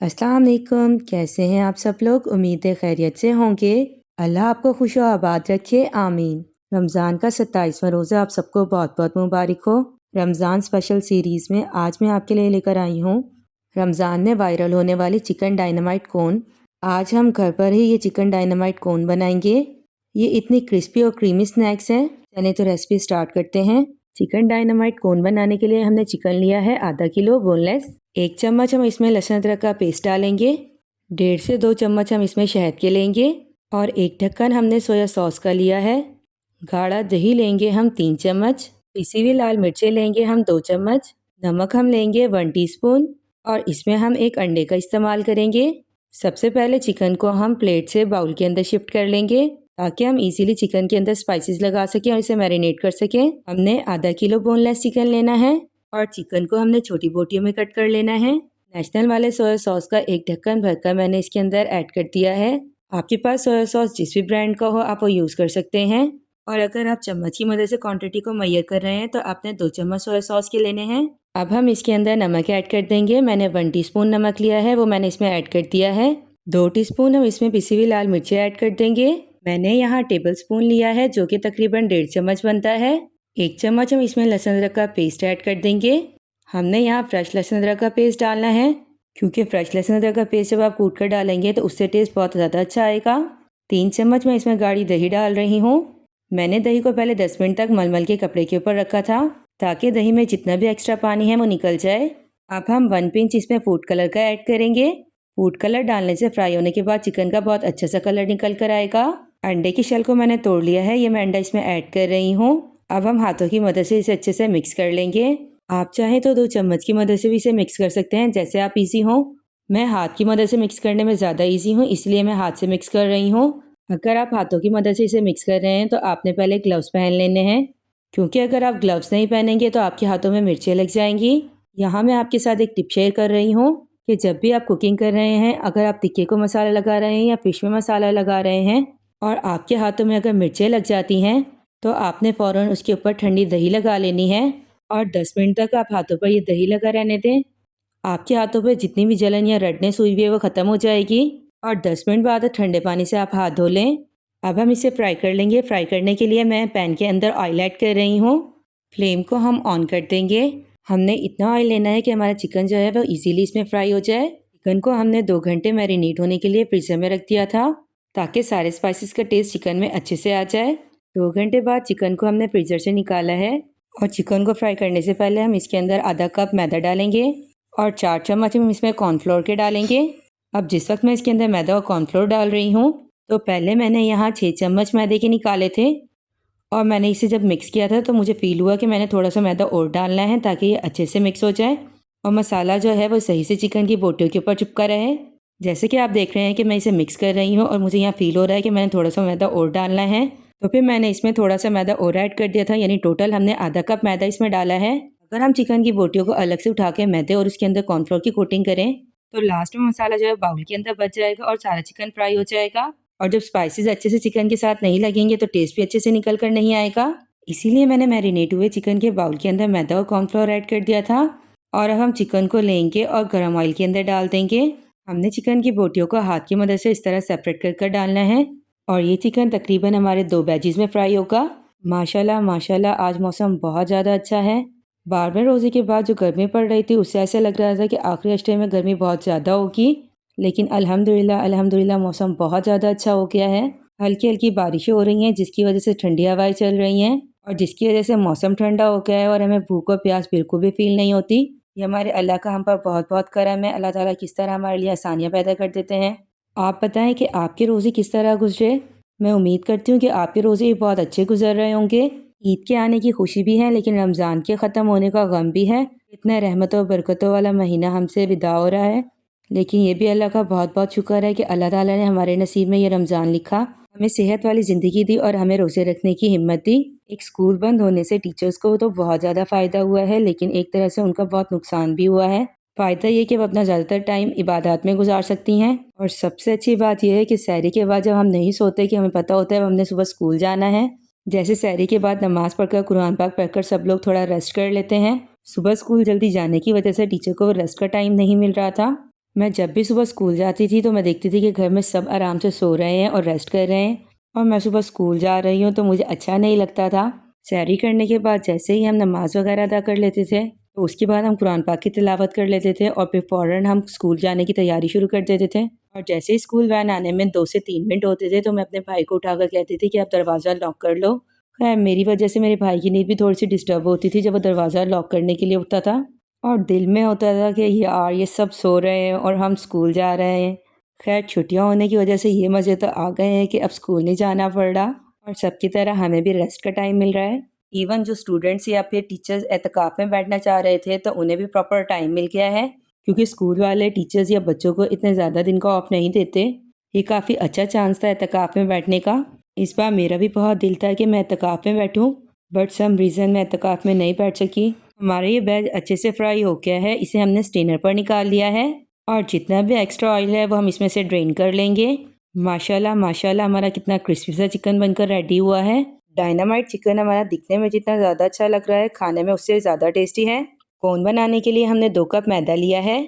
अस्सलाम वालेकुम। कैसे हैं आप सब लोग? उम्मीद है खैरियत से होंगे। अल्लाह आपको खुश व आबाद रखे, आमीन। रमज़ान का 27वां रोज़ा आप सबको बहुत बहुत मुबारक हो। रमज़ान स्पेशल सीरीज़ में आज मैं आपके लिए लेकर आई हूँ रमज़ान में वायरल होने वाली चिकन डायनामाइट कोन। आज हम घर पर ही ये चिकन डायनामाइट कोन बनाएंगे। ये इतनी क्रिस्पी और क्रीमी स्नैक्स हैं। चलिए तो रेसिपी स्टार्ट करते हैं। चिकन डायनामाइट कोन बनाने के लिए हमने चिकन लिया है आधा किलो बोनलेस। 1 चम्मच हम इसमें लहसुन अदरक का पेस्ट डालेंगे। 1.5 से 2 चम्मच हम इसमें शहद के लेंगे और 1 ढक्कन हमने सोया सॉस का लिया है। गाढ़ा दही लेंगे हम 3 चम्मच। पिसी हुई लाल मिर्चें लेंगे हम 2 चम्मच। नमक हम लेंगे 1 टीस्पून और इसमें हम 1 अंडे का इस्तेमाल करेंगे। सबसे पहले चिकन को हम प्लेट से बाउल के अंदर शिफ्ट कर लेंगे ताकि हम इजीली चिकन के अंदर स्पाइसेस लगा सकें और इसे मैरिनेट कर सकें। हमने आधा किलो बोनलेस चिकन लेना है और चिकन को हमने छोटी बोटियों में कट कर लेना है। नेशनल वाले सोया सॉस का 1 ढक्कन भरकर मैंने इसके अंदर ऐड कर दिया है। आपके पास सोया सॉस जिस भी ब्रांड का हो आप वो यूज़ कर सकते हैं। और अगर आप चम्मच की मदद से क्वांटिटी को मैयर कर रहे हैं तो आपने 2 चम्मच सोया सॉस के लेने हैं। अब हम इसके अंदर नमक ऐड कर देंगे। मैंने 1 टीस्पून नमक लिया है, वो मैंने इसमें ऐड कर दिया है। 2 टीस्पून हम इसमें पिसी हुई लाल मिर्चें ऐड कर देंगे। मैंने यहाँ टेबल स्पून लिया है जो कि तकरीबन 1.5 चम्मच बनता है। 1 चम्मच हम इसमें लहसुन अदरक का पेस्ट ऐड कर देंगे। हमने यहाँ फ्रेश लहसुन अदरक का पेस्ट डालना है क्योंकि फ्रेश लहसुन अदरक का पेस्ट जब आप कूट कर डालेंगे तो उससे टेस्ट बहुत ज़्यादा अच्छा आएगा। 3 चम्मच मैं इसमें गाढ़ी दही डाल रही हूँ। मैंने दही को पहले 10 मिनट तक मलमल के कपड़े के ऊपर रखा था ताकि दही में जितना भी एक्स्ट्रा पानी है वो निकल जाए। अब हम 1 पिंच इसमें फूड कलर का ऐड करेंगे। फूड कलर डालने से फ्राई होने के बाद चिकन का बहुत अच्छा सा कलर निकल कर आएगा। अंडे की शेल को मैंने तोड़ लिया है, ये मैं अंडा इसमें ऐड कर रही हूँ। अब हम हाथों की मदद से इसे अच्छे से मिक्स कर लेंगे। आप चाहें तो 2 चम्मच की मदद से भी इसे मिक्स कर सकते हैं, जैसे आप इजी हो। मैं हाथ की मदद से मिक्स करने में ज़्यादा इजी हूँ, इसलिए मैं हाथ से मिक्स कर रही हूँ। अगर आप हाथों की मदद से इसे मिक्स कर रहे हैं तो आपने पहले ग्लव्स पहन लेने हैं क्योंकि अगर आप ग्लव्स नहीं पहनेंगे तो आपके हाथों में मिर्चें लग जाएंगी। यहाँ मैं आपके साथ एक टिप शेयर कर रही हूँ कि जब भी आप कुकिंग कर रहे हैं, अगर आप टिक्के को मसाला लगा रहे हैं या फिश में मसाला लगा रहे हैं और आपके हाथों में अगर मिर्चें लग जाती हैं तो आपने फ़ौरन उसके ऊपर ठंडी दही लगा लेनी है और 10 मिनट तक आप हाथों पर ये दही लगा रहने दें। आपके हाथों पर जितनी भी जलन या रेडनेस हुई हुई है वो ख़त्म हो जाएगी और 10 मिनट बाद ठंडे पानी से आप हाथ धो लें। अब हम इसे फ्राई कर लेंगे। फ्राई करने के लिए मैं पैन के अंदर ऑयल ऐड कर रही हूँ। फ्लेम को हम ऑन कर देंगे। हमने इतना ऑयल लेना है कि हमारा चिकन जो है वो इजीली इसमें फ्राई हो जाए। चिकन को हमने 2 घंटे मैरिनेट होने के लिए फ्रीजर में रख दिया था ताकि सारे स्पाइसेस का टेस्ट चिकन में अच्छे से आ जाए। 2 घंटे बाद चिकन को हमने फ्रीजर से निकाला है और चिकन को फ्राई करने से पहले हम इसके अंदर आधा कप मैदा डालेंगे और 4 चम्मच हम इसमें कॉर्नफ्लोर के डालेंगे। अब जिस वक्त मैं इसके अंदर मैदा और कॉर्नफ्लोर डाल रही हूँ तो पहले मैंने यहाँ 6 चम्मच मैदे के निकाले थे और मैंने इसे जब मिक्स किया था तो मुझे फ़ील हुआ कि मैंने थोड़ा सा मैदा और डालना है ताकि ये अच्छे से मिक्स हो जाए और मसाला जो है वो सही से चिकन की बोटियों के ऊपर चिपका रहे। जैसे कि आप देख रहे हैं कि मैं इसे मिक्स कर रही हूँ और मुझे यहाँ फ़ील हो रहा है कि मैंने थोड़ा सा मैदा और डालना है, तो फिर मैंने इसमें थोड़ा सा मैदा और ऐड कर दिया था, यानी टोटल हमने आधा कप मैदा इसमें डाला है। अगर हम चिकन की बोटियों को अलग से उठा के मैदे और उसके अंदर कॉर्नफ्लोर की कोटिंग करें तो लास्ट में मसाला जो है बाउल के अंदर बच जाएगा और सारा चिकन फ्राई हो जाएगा और जब स्पाइसेस अच्छे से चिकन के साथ नहीं लगेंगे तो टेस्ट भी अच्छे से निकल कर नहीं आएगा। इसीलिए मैंने मैरिनेट हुए चिकन के बाउल के अंदर मैदा और कॉर्नफ्लोर ऐड कर दिया था। और अब हम चिकन को लेंगे और गर्म ऑयल के अंदर डाल देंगे। हमने चिकन की बोटियों को हाथ की मदद से इस तरह सेपरेट कर कर डालना है और ये चिकन तकरीबन हमारे 2 बैचेस में फ्राई होगा। माशाल्लाह माशाल्लाह आज मौसम बहुत ज़्यादा अच्छा है। 12वें रोज़े के बाद जो गर्मी पड़ रही थी उससे ऐसा लग रहा था कि आखिरी हफ्ते में गर्मी बहुत ज़्यादा होगी, लेकिन अल्हम्दुलिल्लाह अल्हम्दुलिल्लाह मौसम बहुत ज़्यादा अच्छा हो गया है। हल्की हल्की बारिशें हो रही हैं जिसकी वजह से ठंडी हवाएं चल रही हैं और जिसकी वजह से मौसम ठंडा हो गया है और हमें भूख और प्यास बिल्कुल भी फील नहीं होती। ये हमारे अल्लाह का हम पर बहुत बहुत करम है। अल्लाह ताला किस तरह हमारे लिए आसानियाँ पैदा कर देते हैं। आप बताएं कि आपके रोज़े किस तरह गुजरे। मैं उम्मीद करती हूँ कि आपके रोज़े भी बहुत अच्छे गुजर रहे होंगे। ईद के आने की खुशी भी है लेकिन रमज़ान के ख़त्म होने का गम भी है। इतना रहमतों बरकतों वाला महीना हमसे विदा हो रहा है, लेकिन ये भी अल्लाह का बहुत बहुत शुक्र है कि अल्लाह ताला ने हमारे नसीब में ये रमज़ान लिखा, हमें सेहत वाली ज़िंदगी दी और हमें रोज़े रखने की हिम्मत दी। एक स्कूल बंद होने से टीचर्स को तो बहुत ज़्यादा फ़ायदा हुआ है, लेकिन एक तरह से उनका बहुत नुकसान भी हुआ है। फ़ायदा ये कि वो अपना ज़्यादातर टाइम इबादत में गुजार सकती हैं और सबसे अच्छी बात यह है कि सहरी के बाद जब हम नहीं सोते कि हमें पता होता है हमने सुबह स्कूल जाना है, जैसे सहरी के बाद नमाज़ पढ़कर कुरान पाक पढ़कर सब लोग थोड़ा रेस्ट कर लेते हैं। सुबह स्कूल जल्दी जाने की वजह से टीचर को रेस्ट का टाइम नहीं मिल रहा था। मैं जब भी सुबह स्कूल जाती थी तो मैं देखती थी कि घर में सब आराम से सो रहे हैं और रेस्ट कर रहे हैं, और मैं सुबह स्कूल जा रही हूँ तो मुझे अच्छा नहीं लगता था। सहरी करने के बाद जैसे ही हम नमाज वगैरह अदा कर लेते थे तो उसके बाद हम कुरान पाक की तिलावत कर लेते थे और फिर फ़ौरन हम स्कूल जाने की तैयारी शुरू कर देते थे। और जैसे ही स्कूल वैन आने में 2 से 3 मिनट होते थे तो मैं अपने भाई को उठाकर कहती थी कि आप दरवाज़ा लॉक कर लो। खैर मेरी वजह से मेरे भाई की नींद भी थोड़ी सी डिस्टर्ब होती थी जब वो दरवाज़ा लॉक करने के लिए उठता था, और दिल में होता था कि यार ये सब सो रहे हैं और हम स्कूल जा रहे हैं। खैर छुट्टियां होने की वजह से ये मज़े तो आ गए हैं कि अब स्कूल नहीं जाना पड़ रहा और सबकी तरह हमें भी रेस्ट का टाइम मिल रहा है। इवन जो स्टूडेंट्स या फिर टीचर्स एतकाफ़ में बैठना चाह रहे थे तो उन्हें भी प्रॉपर टाइम मिल गया है, क्योंकि स्कूल वाले टीचर्स या बच्चों को इतने ज़्यादा दिन का ऑफ नहीं देते। ये काफ़ी अच्छा चांस था एतकाफ़ में बैठने का। इस बार मेरा भी बहुत दिल था कि मैं एतकाफ़ में बैठूं, बट सम रीज़न मैं एतकाफ़ में नहीं बैठ सकी। हमारा ये वेज अच्छे से फ्राई हो गया है, इसे हमने स्टेनर पर निकाल लिया है और जितना भी एक्स्ट्रा ऑयल है वो हम इसमें से ड्रेन कर लेंगे। माशाल्लाह माशाल्लाह हमारा कितना क्रिस्पी सा चिकन बनकर रेडी हुआ है। डायनामाइट चिकन हमारा दिखने में जितना ज़्यादा अच्छा लग रहा है, खाने में उससे ज़्यादा टेस्टी है। कोन बनाने के लिए हमने 2 कप मैदा लिया है,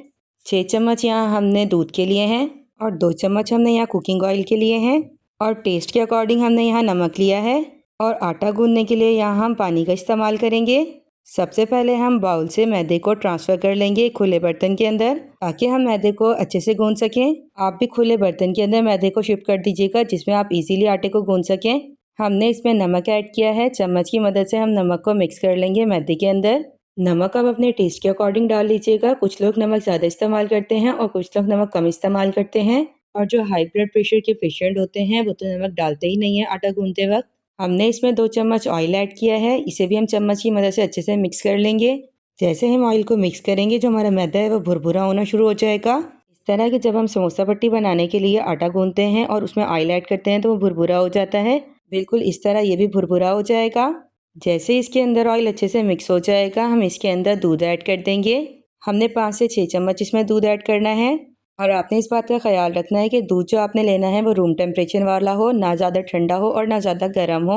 6 चम्मच यहाँ हमने दूध के लिए हैं और 2 चम्मच हमने यहाँ कुकिंग ऑयल के लिए हैं, और टेस्ट के अकॉर्डिंग हमने यहाँ नमक लिया है। और आटा गूंदने के लिए यहाँ हम पानी का इस्तेमाल करेंगे। सबसे पहले हम बाउल से मैदे को ट्रांसफ़र कर लेंगे एक खुले बर्तन के अंदर, ताकि हम मैदे को अच्छे से गूंद सकें। आप भी खुले बर्तन के अंदर मैदे को शिफ्ट कर दीजिएगा जिसमें आप इजीली आटे को गूंद सकें। हमने इसमें नमक ऐड किया है, चम्मच की मदद से हम नमक को मिक्स कर लेंगे मैदे के अंदर। नमक आप अपने टेस्ट के अकॉर्डिंग डाल लीजिएगा, कुछ लोग नमक ज़्यादा इस्तेमाल करते हैं और कुछ लोग नमक कम इस्तेमाल करते हैं। और जो हाई ब्लड प्रेशर के पेशेंट होते हैं वो तो नमक डालते ही नहीं है आटा गूंदते वक्त। हमने इसमें 2 चम्मच ऑयल ऐड किया है, इसे भी हम चम्मच की मदद से अच्छे से मिक्स कर लेंगे। जैसे हम ऑयल को मिक्स करेंगे जो हमारा मैदा है वो भुरभुरा होना शुरू हो जाएगा। इस तरह के जब हम समोसा पट्टी बनाने के लिए आटा गूंदते हैं और उसमें ऑयल ऐड करते हैं तो वो भुरभुरा हो जाता है, बिल्कुल इस तरह ये भी भुरभुरा हो जाएगा। जैसे इसके अंदर ऑयल अच्छे से मिक्स हो जाएगा हम इसके अंदर दूध ऐड कर देंगे। हमने 5 से 6 चम्मच इसमें दूध ऐड करना है, और आपने इस बात का ख्याल रखना है कि दूध जो आपने लेना है वो रूम टेम्परेचर वाला हो, ना ज़्यादा ठंडा हो और ना ज़्यादा गर्म हो।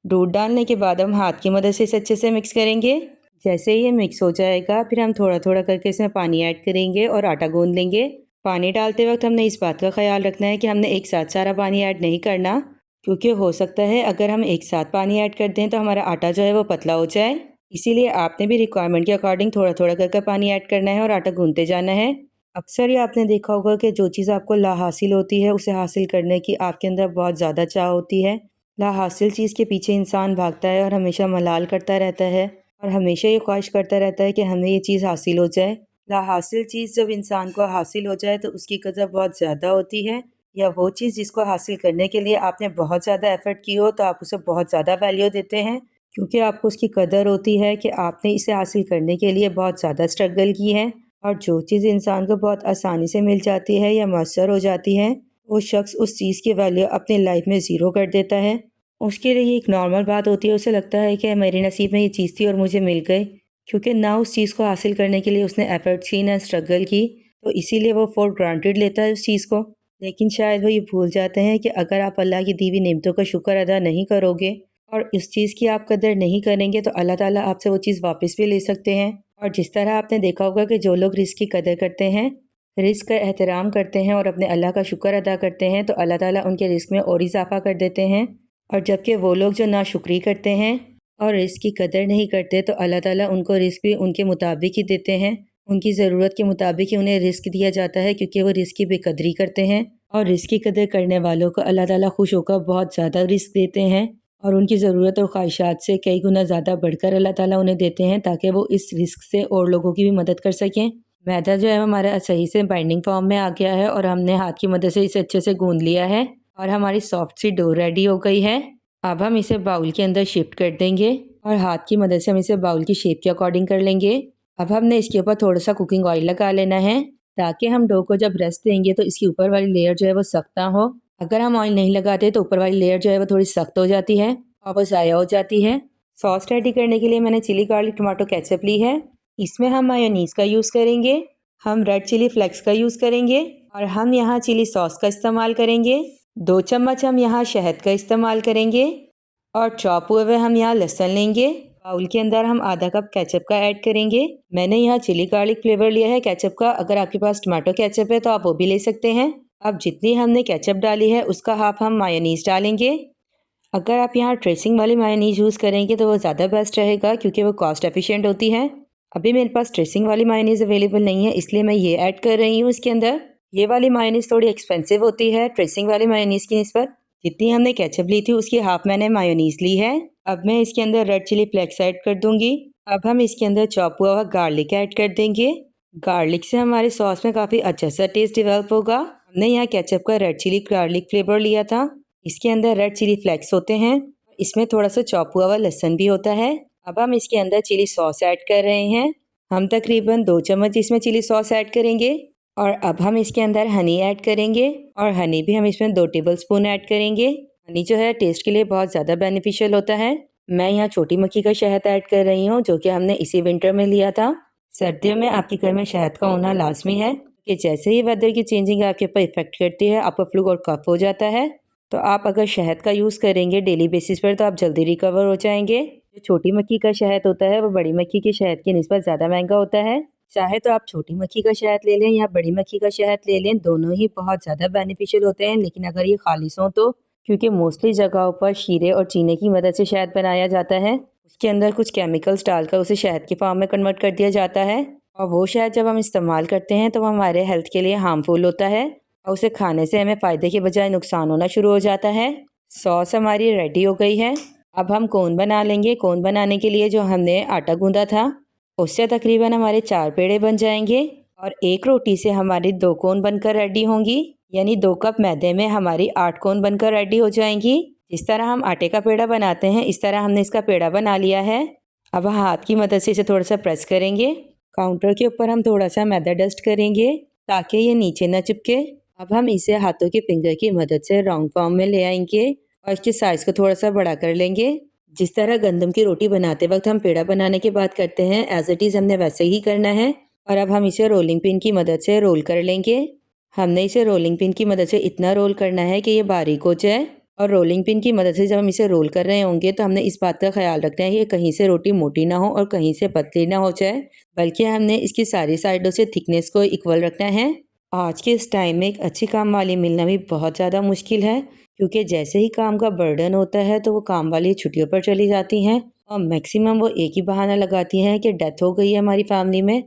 दूध डालने के बाद हम हाथ की मदद से इसे अच्छे से मिक्स करेंगे। जैसे ही ये मिक्स हो जाएगा फिर हम थोड़ा थोड़ा करके इसमें पानी ऐड करेंगे और आटा गूंद लेंगे। पानी डालते वक्त हमने इस बात का ख्याल रखना है कि हमने एक साथ सारा पानी ऐड नहीं करना, क्योंकि हो सकता है अगर हम एक साथ पानी ऐड कर दें तो हमारा आटा जो है वो पतला हो जाए। इसीलिए आपने भी रिक्वायरमेंट के अकॉर्डिंग थोड़ा थोड़ा करके पानी ऐड करना है और आटा गूंदते जाना है। अक्सर ये आपने देखा होगा कि जो चीज़ आपको ला हासिल होती है उसे हासिल करने की आपके अंदर बहुत ज़्यादा चाह होती है। ला हासिल चीज़ के पीछे इंसान भागता है और हमेशा मलाल करता रहता है और हमेशा ये ख्वाहिश करता रहता है कि हमें ये चीज़ हासिल हो जाए। ला हासिल चीज़ जब इंसान को हासिल हो जाए तो उसकी कदर बहुत ज़्यादा होती है, या वो चीज़ जिसको हासिल करने के लिए आपने बहुत ज़्यादा एफ़र्ट की हो तो आप उसे बहुत ज़्यादा वैल्यू देते हैं, क्योंकि आपको उसकी कदर होती है कि आपने इसे हासिल करने के लिए बहुत ज़्यादा स्ट्रगल की है। और जो चीज़ इंसान को बहुत आसानी से मिल जाती है या मयसर हो जाती है, वो शख्स उस चीज़ की वैल्यू अपनी लाइफ में ज़ीरो कर देता है। उसके लिए ये एक नॉर्मल बात होती है, उसे लगता है कि मेरे नसीब में ये चीज़ थी और मुझे मिल गई, क्योंकि ना उस चीज़ को हासिल करने के लिए उसने एफर्ट्स की ना स्ट्रगल की, तो इसीलिए वो फॉर ग्रांटेड लेता है उस चीज़ को। लेकिन शायद वो ये भूल जाते हैं कि अगर आप अल्लाह की दी हुई नेमतों का शुक्र अदा नहीं करोगे और इस चीज़ की आप कदर नहीं करेंगे तो अल्लाह ताला आपसे वो चीज़ वापस भी ले सकते हैं। और जिस तरह आपने देखा होगा कि जो लोग रिस्क की कदर करते हैं, रिस्क का एहतराम करते हैं और अपने अल्लाह का शुक्र अदा करते हैं तो अल्लाह ताला उनके रिस्क में और इजाफा कर देते हैं। और जबकि वो लोग जो नाशुक्री करते हैं और रिस्क की कदर नहीं करते तो अल्लाह ताला उनको रिस्क भी उनके मुताबिक ही देते हैं, उनकी ज़रूरत के मुताबिक ही उन्हें रिस्क दिया जाता है, क्योंकि वो रिस्क की बेकदरी करते हैं। और रिस्क की कदर करने वालों को अल्लाह ताला खुश होकर बहुत ज़्यादा रिस्क देते हैं और उनकी ज़रूरत और ख्वाहिशात से कई गुना ज़्यादा बढ़कर अल्लाह ताला उन्हें देते हैं, ताकि वो इस रिस्क से और लोगों की भी मदद कर सकें। मैदा जो है हमारा सही से बाइंडिंग फॉर्म में आ गया है और हमने हाथ की मदद से इसे अच्छे से गूंद लिया है और हमारी सॉफ्ट सी डो रेडी हो गई है। अब हम इसे बाउल के अंदर शिफ्ट कर देंगे और हाथ की मदद से हम इसे बाउल की शेप के अकॉर्डिंग कर लेंगे। अब हमने इसके ऊपर थोड़ा सा कुकिंग ऑयल लगा लेना है, ताकि हम डो को जब रेस्ट देंगे तो इसकी ऊपर वाली लेयर जो है वो सख्त ना हो। अगर हम ऑयल नहीं लगाते तो ऊपर वाली लेयर जो है वो थोड़ी सख्त हो जाती है और वो ज़ाया हो जाती है। सॉस रेडी करने के लिए मैंने चिली गार्लिक टमाटो केचप ली है। इसमें हम मायोनीज़ का यूज़ करेंगे, हम रेड चिली फ्लेक्स का यूज़ करेंगे और हम यहाँ चिली सॉस का इस्तेमाल करेंगे। 2 चम्मच हम यहाँ शहद का इस्तेमाल करेंगे और चॉप हुए हुए हम यहाँ लहसुन लेंगे। बाउल के अंदर हम आधा कप केचप का ऐड करेंगे। मैंने यहाँ चिली गार्लिक फ्लेवर लिया है केचप का। अगर आपके पास टमाटो केचप है तो आप वो भी ले सकते हैं। अब जितनी हमने केचप डाली है उसका हाफ हम मायोनीज डालेंगे। अगर आप यहाँ ड्रेसिंग वाली मायोनीज यूज़ करेंगे तो वो ज़्यादा बेस्ट रहेगा क्योंकि वो कॉस्ट एफिशिएंट होती है। अभी मेरे पास ड्रेसिंग वाली मायोनीज अवेलेबल नहीं है, इसलिए मैं ये ऐड कर रही हूँ इसके अंदर। ये वाली मायोनीज थोड़ी एक्सपेंसिव होती है ड्रेसिंग वाली मायोनीज की निस्बत। जितनी हमने केचप ली थी उसकी हाफ मैंने मायोनीज ली है। अब मैं इसके अंदर रेड चिली फ्लेक्स ऐड कर दूंगी। अब हम इसके अंदर चॉप हुआ गार्लिक ऐड कर देंगे। गार्लिक से हमारे सॉस में काफ़ी अच्छा सा टेस्ट डेवलप होगा। हमने यहाँ केचप का रेड चिली गार्लिक फ्लेवर लिया था। इसके अंदर रेड चिली फ्लेक्स होते हैं। इसमें थोड़ा सा चॉप हुआ लहसुन भी होता है। अब हम इसके अंदर चिली सॉस ऐड कर रहे हैं। हम तकरीबन 2 चम्मच इसमें चिली सॉस ऐड करेंगे। और अब हम इसके अंदर हनी ऐड करेंगे और हनी भी हम इसमें 2 टेबल स्पून ऐड करेंगे। हनी जो है टेस्ट के लिए बहुत ज़्यादा बेनिफिशियल होता है। मैं यहाँ छोटी मक्खी का शहद ऐड कर रही हूँ जो कि हमने इसी विंटर में लिया था। सर्दियों में आपके घर में शहद का होना लाजमी है कि जैसे ही वेदर की चेंजिंग आपके ऊपर इफेक्ट करती है आपको फ्लू और कफ हो जाता है। तो आप अगर शहद का यूज़ करेंगे डेली बेसिस पर तो आप जल्दी रिकवर हो जाएंगे। जो छोटी मक्खी का शहद होता है वो बड़ी मक्खी के शहद की निस्बत ज़्यादा महंगा होता है। चाहे तो आप छोटी मक्खी का शहद ले लें या बड़ी मक्खी का शहद ले लें, दोनों ही बहुत ज़्यादा बेनिफिशियल होते हैं। लेकिन अगर ये खालिश हो तो, क्योंकि मोस्टली जगहों पर शीरे और चीनी की मदद से शहद बनाया जाता है, उसके अंदर कुछ केमिकल्स डालकर उसे शहद के फॉर्म में कन्वर्ट कर दिया जाता है और वो शहद जब हम इस्तेमाल करते हैं तो वो हमारे हेल्थ के लिए हार्मफुल होता है और उसे खाने से हमें फ़ायदे के बजाय नुकसान होना शुरू हो जाता है। सॉस हमारी रेडी हो गई है। अब हम कोन बना लेंगे। कोन बनाने के लिए जो हमने आटा गूंदा था उससे तकरीबन हमारे 4 पेड़े बन जाएंगे और एक रोटी से हमारी 2 कोन बनकर रेडी होंगी। यानी 2 कप मैदे में हमारी 8 कोन बनकर रेडी हो जाएंगी। जिस तरह हम आटे का पेड़ा बनाते हैं इस तरह हमने इसका पेड़ा बना लिया है। अब हाथ की मदद से इसे थोड़ा सा प्रेस करेंगे। काउंटर के ऊपर हम थोड़ा सा मैदा डस्ट करेंगे ताकि ये नीचे न चिपके। अब हम इसे हाथों के फिंगर की मदद से राउंड फॉर्म में ले आएंगे और इसके साइज़ को थोड़ा सा बड़ा कर लेंगे। जिस तरह गंदम की रोटी बनाते वक्त हम पेड़ा बनाने की बात करते हैं, एज इट इज़ हमने वैसे ही करना है। और अब हम इसे रोलिंग पिन की मदद से रोल कर लेंगे। हमने इसे रोलिंग पिन की मदद से इतना रोल करना है कि ये बारीक हो जाए। और रोलिंग पिन की मदद से जब हम इसे रोल कर रहे होंगे तो हमने इस बात का ख्याल रखना है कि कहीं से रोटी मोटी ना हो और कहीं से पतली ना हो जाए, बल्कि हमने इसकी सारी साइडों से थिकनेस को इक्वल रखना है। आज के इस टाइम में एक अच्छी काम वाली मिलना भी बहुत ज़्यादा मुश्किल है, क्योंकि जैसे ही काम का बर्डन होता है तो वो काम वाली छुट्टियों पर चली जाती हैं और मैक्सिमम वो एक ही बहाना लगाती हैं कि डेथ हो गई है हमारी फैमिली में,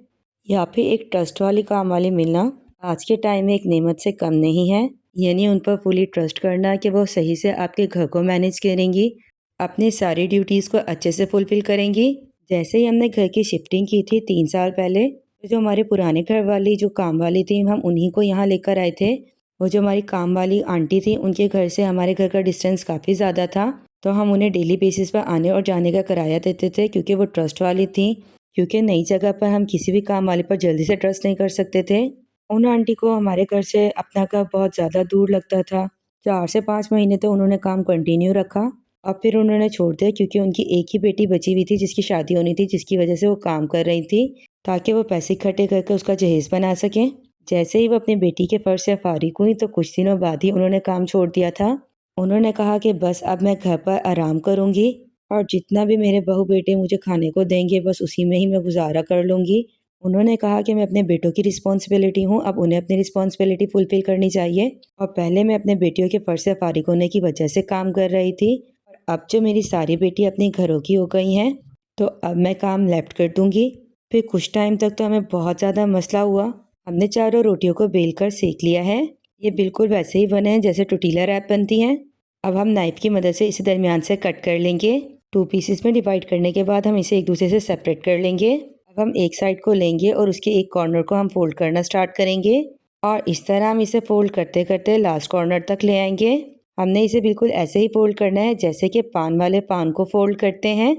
या फिर एक ट्रस्ट वाली काम वाली मिलना आज के टाइम में एक नेमत से कम नहीं है। यानी उन पर फुली ट्रस्ट करना कि वो सही से आपके घर को मैनेज करेंगी, अपनी सारी ड्यूटीज़ को अच्छे से फुलफ़िल करेंगी। जैसे ही हमने घर की शिफ्टिंग की थी 3 साल पहले, तो जो हमारे पुराने घर वाली जो काम वाली थी हम उन्हीं को यहाँ लेकर आए थे। वो जो हमारी काम वाली आंटी थी उनके घर से हमारे घर का डिस्टेंस काफ़ी ज़्यादा था, तो हम उन्हें डेली बेसिस पर आने और जाने का किराया देते थे क्योंकि वो ट्रस्ट वाली थी। क्योंकि नई जगह पर हम किसी भी काम वाले पर जल्दी से ट्रस्ट नहीं कर सकते थे। उन आंटी को हमारे घर से अपना घर बहुत ज़्यादा दूर लगता था। 4 से 5 महीने तो उन्होंने काम कंटिन्यू रखा और फिर उन्होंने छोड़ दिया क्योंकि उनकी एक ही बेटी बची हुई थी जिसकी शादी होनी थी, जिसकी वजह से वो काम कर रही थी ताकि वो पैसे इकट्ठे करके उसका जहेज़ बना सकें। जैसे ही वो अपनी बेटी के फ़र्ज से फ़ारिग हुई तो कुछ दिनों बाद ही उन्होंने काम छोड़ दिया था। उन्होंने कहा कि बस अब मैं घर पर आराम करूँगी और जितना भी मेरे बहू बेटे मुझे खाने को देंगे बस उसी में ही मैं गुज़ारा कर लूँगी। उन्होंने कहा कि मैं अपने बेटों की रिस्पॉन्सिबिलिटी हूँ, अब उन्हें अपनी रिस्पॉन्सिबिलिटी फुलफ़िल करनी चाहिए और पहले मैं अपने बेटियों के फ़र्ज से फ़ारिग होने की वजह से काम कर रही थी और अब जो मेरी सारी बेटी अपने घरों की हो गई हैं तो अब मैं काम लेफ्ट कर दूँगी। फिर कुछ टाइम तक तो हमें बहुत ज़्यादा मसला हुआ। हमने चारों रोटियों को बेल कर सेक लिया है। ये बिल्कुल वैसे ही बने हैं जैसे टोर्टिला रैप बनती हैं। अब हम नाइफ़ की मदद से इसे दरमियान से कट कर लेंगे। 2 पीसेस में डिवाइड करने के बाद हम इसे एक दूसरे से सेपरेट कर लेंगे। अब हम एक साइड को लेंगे और उसके एक कॉर्नर को हम फोल्ड करना स्टार्ट करेंगे और इस तरह हम इसे फोल्ड करते करते लास्ट कॉर्नर तक ले आएंगे। हमने इसे बिल्कुल ऐसे ही फोल्ड करना है जैसे कि पान वाले पान को फोल्ड करते हैं।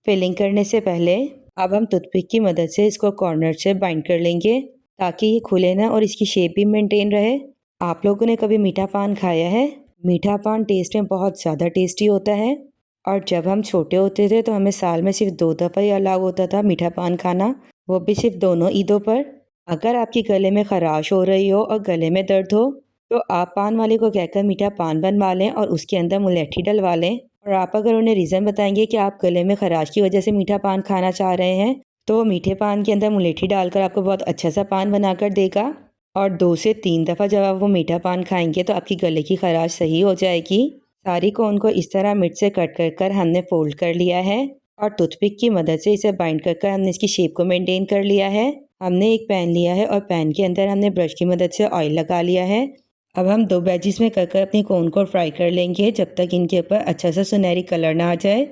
फिलिंग करने से पहले अब हम टूथपिक की मदद से इसको कॉर्नर से बाइंड कर लेंगे ताकि ये खुले ना और इसकी शेप भी मेंटेन रहे। आप लोगों ने कभी मीठा पान खाया है? मीठा पान टेस्ट में बहुत ज़्यादा टेस्टी होता है और जब हम छोटे होते थे तो हमें साल में सिर्फ 2 दफ़ा ही अलाउ होता था मीठा पान खाना, वो भी सिर्फ दोनों ईदों पर। अगर आपकी गले में खराश हो रही हो और गले में दर्द हो तो आप पान वाले को कहकर मीठा पान बनवा लें और उसके अंदर मुलैठी डलवा लें। और आप अगर उन्हें रीज़न बताएंगे कि आप गले में खराश की वजह से मीठा पान खाना चाह रहे हैं, तो वो मीठे पान के अंदर मुलेठी डालकर आपको बहुत अच्छा सा पान बनाकर देगा। और 2 से 3 दफ़ा जब आप वो मीठा पान खाएंगे तो आपकी गले की खराश सही हो जाएगी। सारी कोन को इस तरह मिड से कट कर हमने फोल्ड कर लिया है और टूथपिक की मदद से इसे बाइंड कर हमने इसकी शेप को मेंटेन कर लिया है। हमने एक पैन लिया है और पैन के अंदर हमने ब्रश की मदद से ऑयल लगा लिया है। अब हम 2 बैचेस में कर अपनी कोन को फ्राई कर लेंगे जब तक इनके ऊपर अच्छा सा सुनहरी कलर ना आ जाए।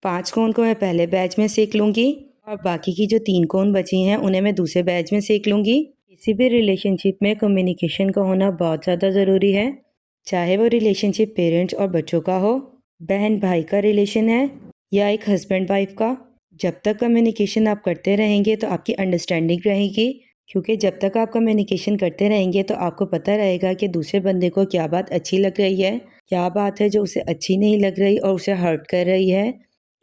5 कोन को मैं पहले बैच में सेक लूँगी और बाकी की जो 3 कोन बची हैं उन्हें मैं दूसरे बैच में सेक लूँगी। किसी भी रिलेशनशिप में कम्युनिकेशन का होना बहुत ज़्यादा ज़रूरी है, चाहे वो रिलेशनशिप पेरेंट्स और बच्चों का हो, बहन भाई का रिलेशन है या एक हस्बैंड वाइफ का। जब तक कम्युनिकेशन आप करते रहेंगे तो आपकी अंडरस्टैंडिंग रहेगी, क्योंकि जब तक आप कम्युनिकेशन करते रहेंगे तो आपको पता रहेगा कि दूसरे बंदे को क्या बात अच्छी लग रही है, क्या बात है जो उसे अच्छी नहीं लग रही और उसे हर्ट कर रही है।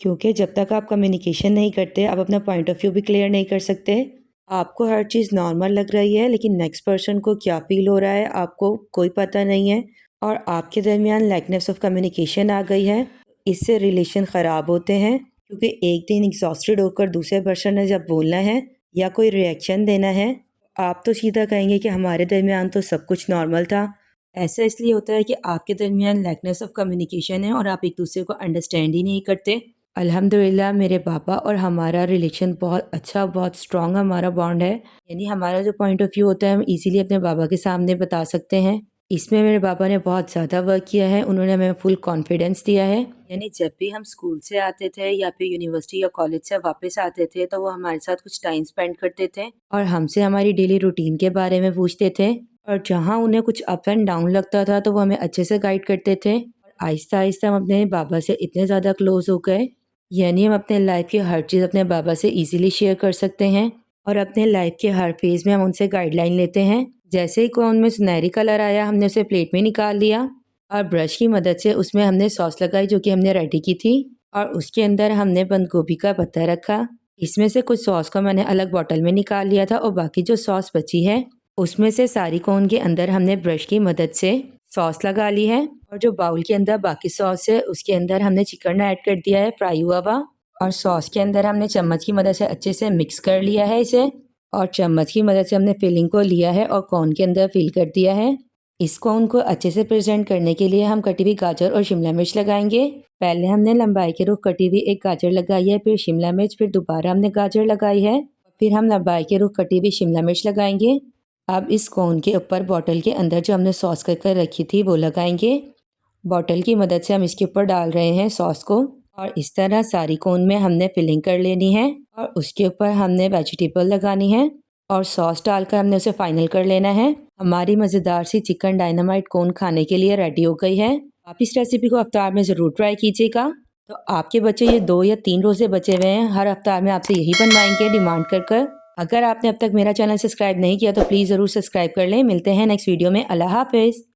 क्योंकि जब तक आप कम्युनिकेशन नहीं करते आप अपना पॉइंट ऑफ व्यू भी क्लियर नहीं कर सकते। आपको हर चीज़ नॉर्मल लग रही है लेकिन नेक्स्ट पर्सन को क्या फील हो रहा है आपको कोई पता नहीं है और आपके दरमियान लैकनेस ऑफ कम्युनिकेशन आ गई है। इससे रिलेशन ख़राब होते हैं, क्योंकि एक दिन एग्जॉस्टेड होकर दूसरे पर्सन ने जब बोलना है या कोई रिएक्शन देना है, आप तो सीधा कहेंगे कि हमारे दरमियान तो सब कुछ नॉर्मल था। ऐसा इसलिए होता है कि आपके दरमियान लैकनेस ऑफ कम्युनिकेशन है और आप एक दूसरे को अंडरस्टैंड ही नहीं करते। अल्हम्दुलिल्लाह मेरे पापा और हमारा रिलेशन बहुत अच्छा, बहुत स्ट्रॉन्ग हमारा बॉन्ड है। यानी हमारा जो पॉइंट ऑफ व्यू होता है हम इजीली अपने पापा के सामने बता सकते हैं। इसमें मेरे पापा ने बहुत ज़्यादा वर्क किया है, उन्होंने हमें फुल कॉन्फिडेंस दिया है। यानी जब भी हम स्कूल से आते थे या फिर यूनिवर्सिटी या कॉलेज से वापस आते थे तो वो हमारे साथ कुछ टाइम स्पेंड करते थे और हमसे हमारी डेली रूटीन के बारे में पूछते थे। और जहाँ उन्हें कुछ अप एंड डाउन लगता था तो वो हमें अच्छे से गाइड करते थे। आहिस्ता आहिस्ता हम अपने बाबा से इतने ज़्यादा क्लोज हो गए, यानी हम अपने लाइफ की हर चीज़ अपने बाबा से इजीली शेयर कर सकते हैं और अपने लाइफ के हर फेज़ में हम उनसे गाइडलाइन लेते हैं। जैसे ही कोन में सुनहरी कलर आया हमने उसे प्लेट में निकाल लिया और ब्रश की मदद से उसमें हमने सॉस लगाई जो कि हमने रेडी की थी और उसके अंदर हमने बंद गोभी का पत्ता रखा। इसमें से कुछ सॉस को मैंने अलग बॉटल में निकाल लिया था और बाकी जो सॉस बची है उसमें से सारी कोन के अंदर हमने ब्रश की मदद से सॉस लगा ली है और जो बाउल के अंदर बाकी सॉस है उसके अंदर हमने चिकन ऐड कर दिया है फ्राई हुआ हुआ और सॉस के अंदर हमने चम्मच की मदद से अच्छे से मिक्स कर लिया है इसे और चम्मच की मदद से हमने फिलिंग को लिया है और कॉर्न के अंदर फिल कर दिया है। इस कॉर्न को अच्छे से प्रेजेंट करने के लिए हम कटी हुई गाजर और शिमला मिर्च लगाएंगे। पहले हमने लंबाई के रुख कटी हुई एक गाजर लगाई है, फिर शिमला मिर्च, फिर दोबारा हमने गाजर लगाई है, फिर हम लंबाई के रुख कटी हुई शिमला मिर्च लगाएंगे। अब इस कोन के ऊपर बॉटल के अंदर जो हमने सॉस कर रखी थी वो लगाएंगे। बॉटल की मदद से हम इसके ऊपर डाल रहे हैं सॉस को और इस तरह सारी कोन में हमने फिलिंग कर लेनी है और उसके ऊपर हमने वेजिटेबल लगानी है और सॉस डालकर हमने उसे फाइनल कर लेना है। हमारी मज़ेदार सी चिकन डायनामाइट कोन खाने के लिए रेडी हो गई है। आप इस रेसिपी को अफ्तार में ज़रूर ट्राई कीजिएगा। तो आपके बच्चे ये 2 या 3 रोज़े बचे हुए हैं, हर अफ्तार में आपसे यही बनवाएंगे डिमांड कर। अगर आपने अब तक मेरा चैनल सब्सक्राइब नहीं किया तो प्लीज़ ज़रूर सब्सक्राइब कर लें। मिलते हैं नेक्स्ट वीडियो में। अल्लाह हाफ़िज़।